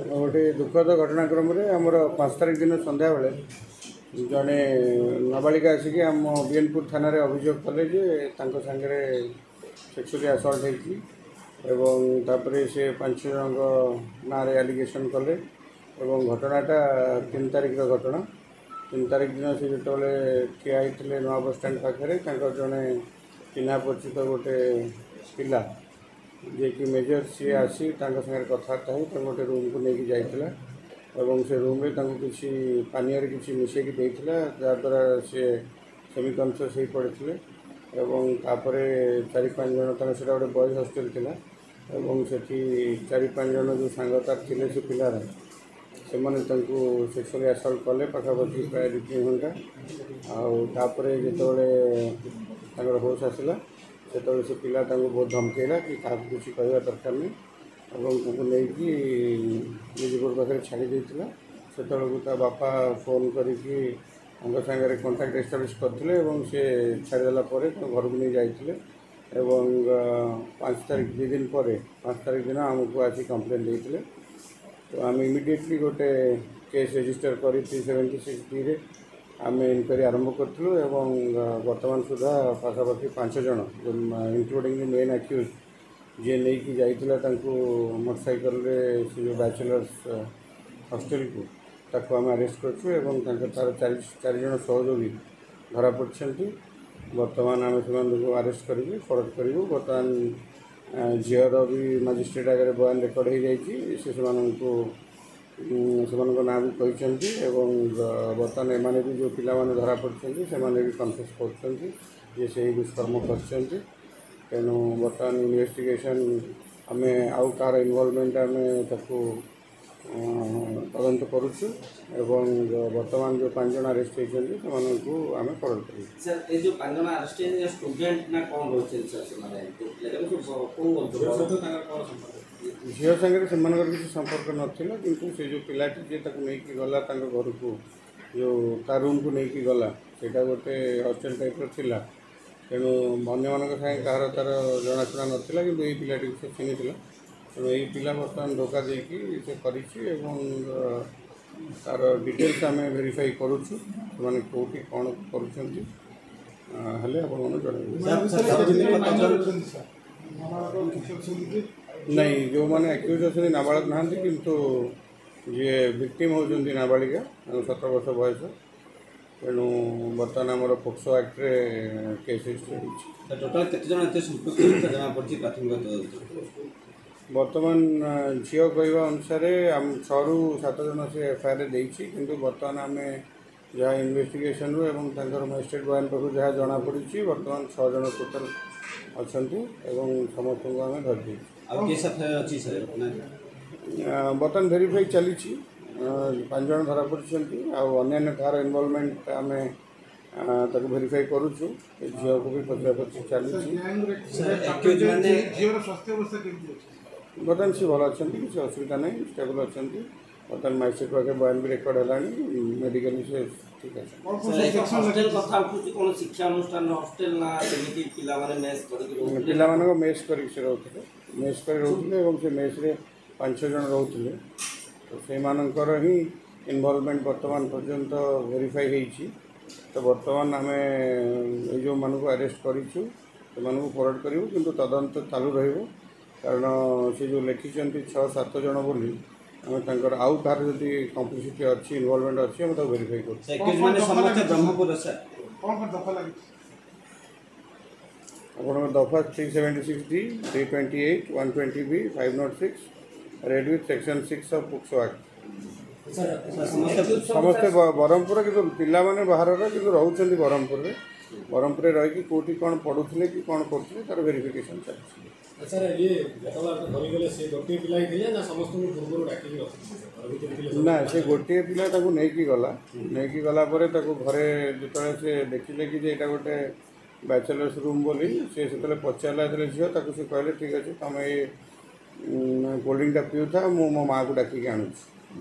गोटे दुखद घटनाक्रम आमर 5 तारिख दिन संध्या बेले जड़े नाबालिका आसिक आम बीएनपुर थाना अभियोग कले सांगे सेक्सुअली असल्ट होपर से 5 जन ना एलिगेशन कले घटनाटा 3 तारिख घटना 3 तारिख दिन से जो ठिया होते नुआ बस स्टाण पाखे जड़े चिन्हा परिचित गोटे पिला जे कि मेजर सी आसी सागे कथबार्ता हो गोटे रूम को लेकिन जाइला से रूम में किसी पानी किसी मिसेक जहाँद्वारा सी सेमी कनसीयस हो पड़े तापर 4-5 जन से गोटे बॉयज हॉस्टल थी से 4-5 जन जो सांगतार थे से पिलार से सेक्सुअली असल्ट कले पाखापाखि प्राय 2-3 घंटा आपर जो होश आसला से पिला बहुत धमकेला कि क्या किसी कहवा दरकार नहीं निजपुर पाखे छाड़ी देता से बापा फोन करके सागर कंटाक्ट एस्टाब्लीश करते से छाड़देला घर को नहीं जाते 5 तारिख 2 दिन पर 5 तारिख दिन आमको आसी कम्प्लेन देते तो आम इमिडिएटली गोटे केस रजिस्टर कर 376D आम इनक्वारी आरंभ करूँ बर्तमान सुधा पाखापाखि 5 जन इंक्लूडिंग मेन एक्यूज जी नहीं कि जाइला मोटरसाइकल से जो बैचलर्स हॉस्टल को ताको आम अरेस्ट करूँ तार 4 जन सहयोगी धरा पड़ते बर्तमान आम से अरेस्ट करूँ फरवर्ड करूँ बर्तमान झीर भी मजिस्ट्रेट आगे बयान रेकर्ड हो जाको ना भी कहते बर्तमान एमाने भी जो पिला माने धरा पड़ते से भी कन्फेस कर दुष्कर्म कर तेणु बर्तमान इन्वेस्टिगेशन आम आउ कार इनवॉल्वमेंट आम तदंत करुचु बर्तमान जो 5 जन अरेस्ट होती आम फरवर्ड कर झील सागर से किसी संपर्क नाला किंतु से जो पिलाटी जी नहीं गला घर को जो ता रूम को लेकिन गला से गोटे हॉस्टल टाइप था तेणु अन्य मान कह तार जनाशुना नाला कि ये पिलाटी से चिन्ही तेणु यही पिला बर्तमान धोखा देकी से कर तार डिटेल्स आम वेरीफाई करुचु से कौटी कौन कर नहीं जो मैंने एक्यूज अच्छे नाबालक ना किंतु जी विक्टिम होती नाबालिका 17 वर्ष बयस तेणु बर्तमान आमर पोक्सो एक्ट केस बर्तमान झील कहवा अनुसार 6-7 जन से एफआईआर देती किंतु बर्तमान आम जहाँ इन्वेस्टिगेशन मजिस्ट्रेट बयान पाक जहाँ जमापड़ी बर्तमान 6 जन टोटाल अच्छा समस्त को आम धरती बर्तमान वेरीफाई चली 5 जन धरा पड़ती अन्य कार इनवॉल्वमेंट आम वेरीफाई करुचु झील को भी पचरा पचि चली बर्तमान सी भल अच्छा किसी असुविधा नहीं स्टेबल अच्छा बर्तमान मजिस्ट्रेट पाखे बयान भी रेकर्ड है मेडिकल से ठीक है पिला मेस कर रोते मेस कर रोते मेस 5 जन रोते तो से ही इनवॉल्वमेंट बर्तमान पर्यंत वेरीफाई होती तो बर्तमान आम जो मानक अरेस्ट करूँ से फरवर्ड करूँ किंतु तदंत चालू रही कारण से जो लिखिं 6-7 जन बोली आउ कार जदि कम्प्लिसिटी अच्छी इनवॉल्वमेंट अच्छी आम वेरीफाई कर दफा 376D 328 120B 506 red with section 6 of POCSO act समस्ते ब्रह्मपुर कि पिला माने बाहर कि रोच ब्रह्मपुर रही कौटी कौन पढ़ुले कि कौन करते तार वेरिफिकेशन चलती ना से गोटे पिला नहीं गला नहीं गला घरे जो से देखिले कि यहाँ गोटे बैचलर्स रूम बोली से पचारा झील से कहले ठीक अच्छे तुम ये कोल्ड ड्रिंक पीऊ था मो माँ को डाकिक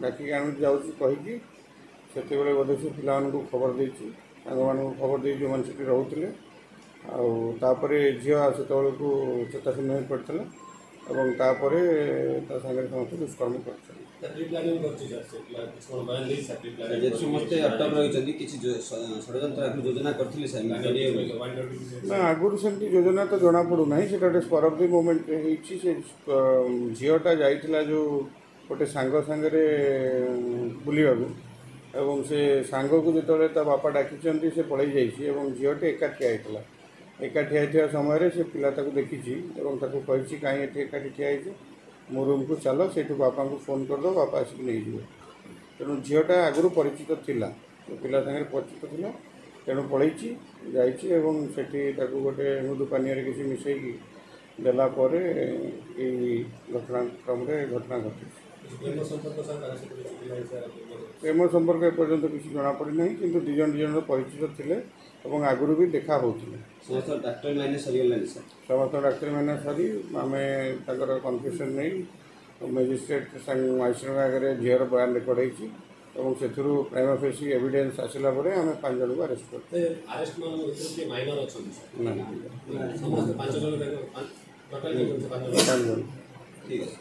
डाकिक जाऊँ कहीकि से बोधे से पिला खबर देती खबर दे जो मैंने रोते आउे झील से चेताशून्य हो पड़ता ଏବଂ ତାପରେ ତା ସାଙ୍ଗରେ ସମସ୍ତେ ଦୁଷ୍କର୍ମ କରିଛନ୍ତି। ଯେହେତୁ ସମସ୍ତେ ଅଟକ ରହିଛନ୍ତି କିଛି ଷଡ଼ଯନ୍ତ୍ର ଆଗରୁ ଯୋଜନା କରିଥିଲେ ସାର୍ ନା ଆଗରୁ ସେମିତି ଯୋଜନା ତ ଜଣାପଡ଼ୁନାହିଁ, ସେଇଟା ଗୋଟେ ସ୍ପର ଅଫ୍ ଦି ମୋମେଣ୍ଟରେ ହେଇଛି। ସେ ଝିଅଟା ଯାଇଥିଲା ଯେଉଁ ଗୋଟେ ସାଙ୍ଗ ସାଙ୍ଗରେ ବୁଲିବାକୁ, ଏବଂ ସେ ସାଙ୍ଗକୁ ଯେତେବେଳେ ତା ବାପା ଡାକିଛନ୍ତି ସେ ପଳେଇ ଯାଇଛି ଏବଂ ଝିଅଟି ଏକା ଠିଆ ହେଇଥିଲା। ଏକା ଠିଆ ହେଇଥିବା ସମୟରେ ସେ ପିଲା ତାକୁ ଦେଖିଛି ଏବଂ ତାକୁ କହିଛି କାହିଁ ଏଠି ଏକାଠି ଠିଆ ହେଇଛି, ମୋ ରୁମ୍କୁ ଚାଲ, ସେଇଠୁ ବାପାଙ୍କୁ ଫୋନ୍ କରିଦେବ, ବାପା ଆସିକି ନେଇଯିବେ। ତେଣୁ ଝିଅଟା ଆଗରୁ ପରିଚିତ ଥିଲା, ପିଲା ସାଙ୍ଗରେ ପରିଚିତ ଥିଲା, ତେଣୁ ପଳେଇଛି, ଯାଇଛି ଏବଂ ସେଠି ତାକୁ ଗୋଟେ ମୃଦୁ ପାନୀୟରେ କିଛି ମିଶାଇକି ଦେଲା ପରେ ଏଇ ଘଟଣାକ୍ରମରେ ଘଟଣା ଘଟିଛି। ପ୍ରେମ ସମ୍ପର୍କ ଏପର୍ଯ୍ୟନ୍ତ କିଛି ଜଣାପଡ଼ିନାହିଁ, କିନ୍ତୁ ଦୁଇ ଜଣ ପରିଚିତ ଥିଲେ ଏବଂ ଆଗରୁ ବି ଦେଖା ହେଉଥିଲେ। ସମସ୍ତ ଡାକ୍ତରୀ ମାନେ ସରିଗଲାଣି ସାର୍? ସମସ୍ତ ଡାକ୍ତରୀମାନେ ସରି ଆମେ ତାଙ୍କର କନଫ୍ୟୁସନ୍ ନେଇ ମେଜିଷ୍ଟ୍ରେଟ୍ ମାଜିଷ୍ଟ୍ରେଟ୍ଙ୍କ ଆଗରେ ଝିଅର ବୟାନ ରେକର୍ଡ଼ ହେଇଛି ଏବଂ ସେଥିରୁ ପ୍ରାଇମା ଫେସି ଏଭିଡେନ୍ସ ଆସିଲା ପରେ ଆମେ 5 ଜଣଙ୍କୁ ଆରେଷ୍ଟ କରିଛୁ। ଠିକ୍ ଅଛି।